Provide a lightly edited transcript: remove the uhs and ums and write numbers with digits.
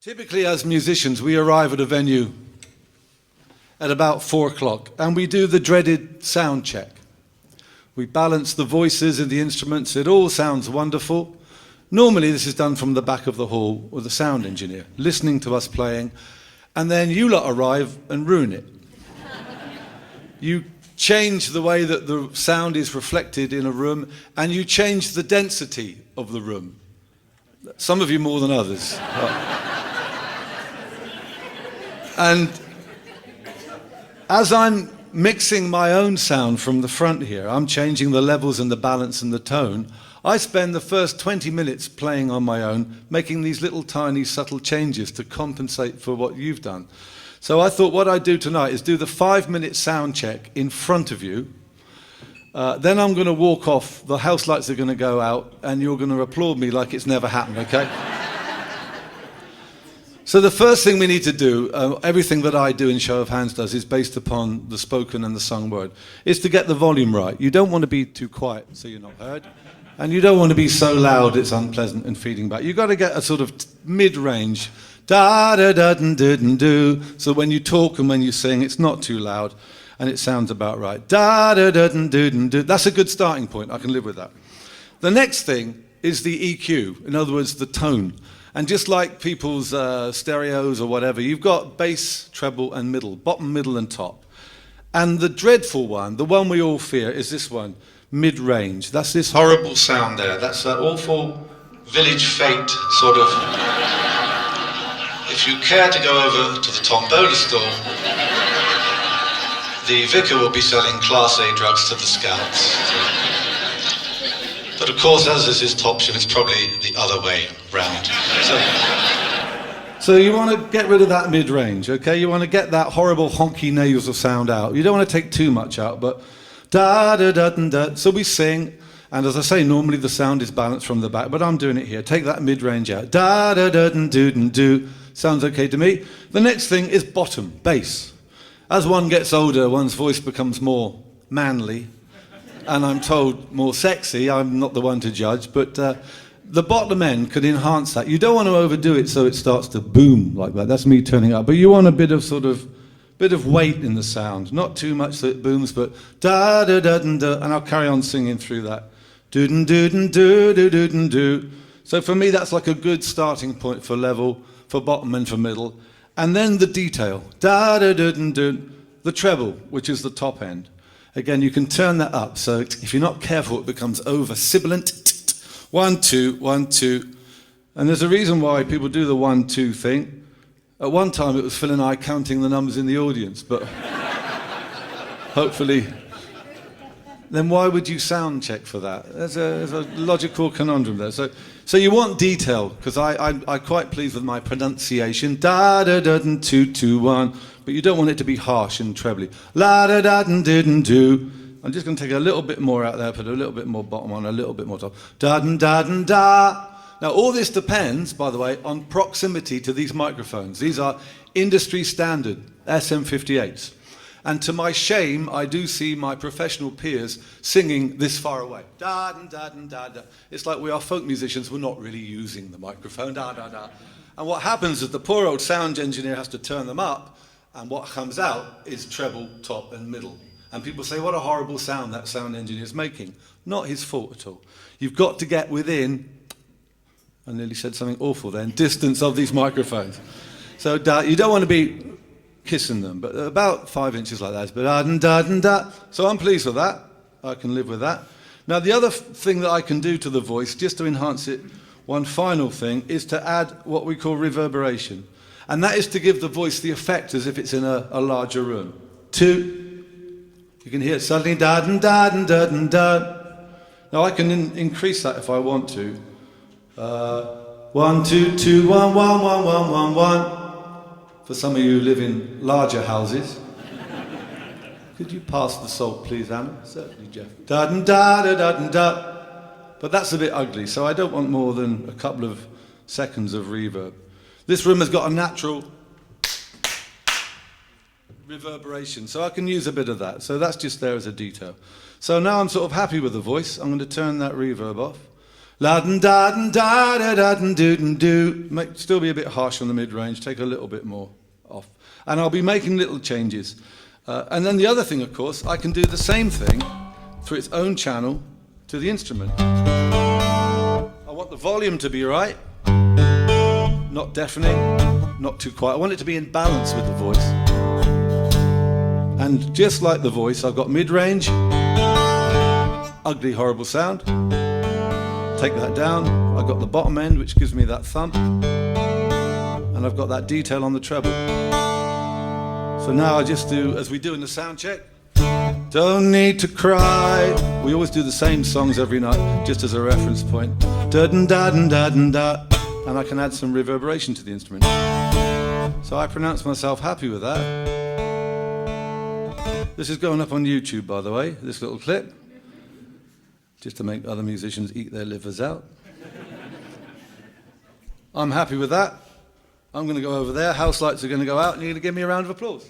Typically, as musicians, we arrive at a venue at about 4 o'clock and we do the dreaded sound check. We balance the voices and the instruments. It all sounds wonderful. Normally, this is done from the back of the hall with the sound engineer, listening to us playing, and then you lot arrive and ruin it. You change the way that the sound is reflected in a room, and you change the density of the room. Some of you more than others. And as I'm mixing my own sound from the front here, I'm changing the levels and the balance and the tone. I spend the first 20 minutes playing on my own, making these little tiny subtle changes to compensate for what you've done. So I thought what I'd do tonight is do the 5-minute sound check in front of you. Then I'm going to walk off, the house lights are going to go out, and you're going to applaud me like it's never happened, okay? So the first thing we need to do, everything that I do in Show of Hands does is based upon the spoken and the sung word, is to get the volume right. You don't want to be too quiet so you're not heard, and you don't want to be so loud it's unpleasant and feeding back. You've got to get a sort of mid-range, da-da-da-dun-dun-dun-do, so when you talk and when you sing it's not too loud and it sounds about right. Da-da-da-dun-dun-dun-do. That's a good starting point, I can live with that. The next thing is the EQ, in other words the tone. And just like people's stereos or whatever, you've got bass, treble and middle, bottom, middle and top. And the dreadful one, the one we all fear, is this one, mid-range. That's this horrible sound there. That's that awful village fete sort of... If you care to go over to the tombola store, the vicar will be selling Class A drugs to the scouts. But of course, as is his top shift, it's probably the other way round. So you want to get rid of that mid-range, okay? You want to get that horrible honky nasal sound out. You don't want to take too much out, but da-da-da-da-da. So we sing, and as I say, normally the sound is balanced from the back, but I'm doing it here. Take that mid-range out. Da-da-da-da-do-do. Sounds okay to me. The next thing is bottom, bass. As one gets older, one's voice becomes more manly, and I'm told more sexy. I'm not the one to judge, but the bottom end can enhance that. You don't want to overdo it so it starts to boom like that. That's me turning up. But you want a bit of weight in the sound. Not too much so it booms, but da-da-da-da-da, and I'll carry on singing through that. Do-do-do-do-do-do-do-do. So for me, that's like a good starting point for level, for bottom and for middle. And then the detail. Da-da-da-da-da. The treble, which is the top end. Again, you can turn that up, so if you're not careful, it becomes over-sibilant. 1, 2, 1, 2. And there's a reason why people do the 1, 2 thing. At one time, it was Phil and I counting the numbers in the audience, but hopefully... Then why would you sound check for that? There's a logical conundrum there. So you want detail, because I'm quite pleased with my pronunciation. Da-da-da-dun-2-2-1. But you don't want it to be harsh and trebly. La-da-da-dun-dun-do. I'm just going to take a little bit more out there, put a little bit more bottom on, a little bit more top. Da-dun-da-dun-da. Now, all this depends, by the way, on proximity to these microphones. These are industry standard SM58s. And to my shame, I do see my professional peers singing this far away. Da-dun-da-dun-da-da. It's like we are folk musicians, we're not really using the microphone. Da-da-da. And what happens is the poor old sound engineer has to turn them up, and what comes out is treble, top, and middle. And people say, what a horrible sound that sound engineer is making. Not his fault at all. You've got to get within, I nearly said something awful then, distance of these microphones. So you don't want to be kissing them, but about 5 inches like that. But da-da-da-da. So I'm pleased with that. I can live with that. Now the other thing that I can do to the voice, just to enhance it, one final thing, is to add what we call reverberation. And that is to give the voice the effect as if it's in a larger room. 2. You can hear it suddenly, da-dun-da-dun-da-dun-da. Now I can increase that if I want to. 1, 2, 2, 1, 1, 1, 1, 1, 1. For some of you who live in larger houses. Could you pass the salt, please, Anna? Certainly, Jeff. Da-dun-da-da-da-dun-da. But that's a bit ugly, so I don't want more than a couple of seconds of reverb. This room has got a natural reverberation, so I can use a bit of that. So that's just there as a detail. So now I'm sort of happy with the voice. I'm going to turn that reverb off. La da da da da da do do. Still be a bit harsh on the mid-range. Take a little bit more off, and I'll be making little changes. And then the other thing, of course, I can do the same thing through its own channel to the instrument. I want the volume to be right, not deafening, not too quiet. I want it to be in balance with the voice. And just like the voice, I've got mid-range, ugly, horrible sound. Take that down. I've got the bottom end, which gives me that thump. And I've got that detail on the treble. So now I just do, as we do in the sound check, don't need to cry. We always do the same songs every night, just as a reference point. Da-dun-da-dun-da-dun-da. And I can add some reverberation to the instrument. So I pronounce myself happy with that. This is going up on YouTube, by the way, this little clip, just to make other musicians eat their livers out. I'm happy with that. I'm going to go over there. House lights are going to go out, and you're going to give me a round of applause.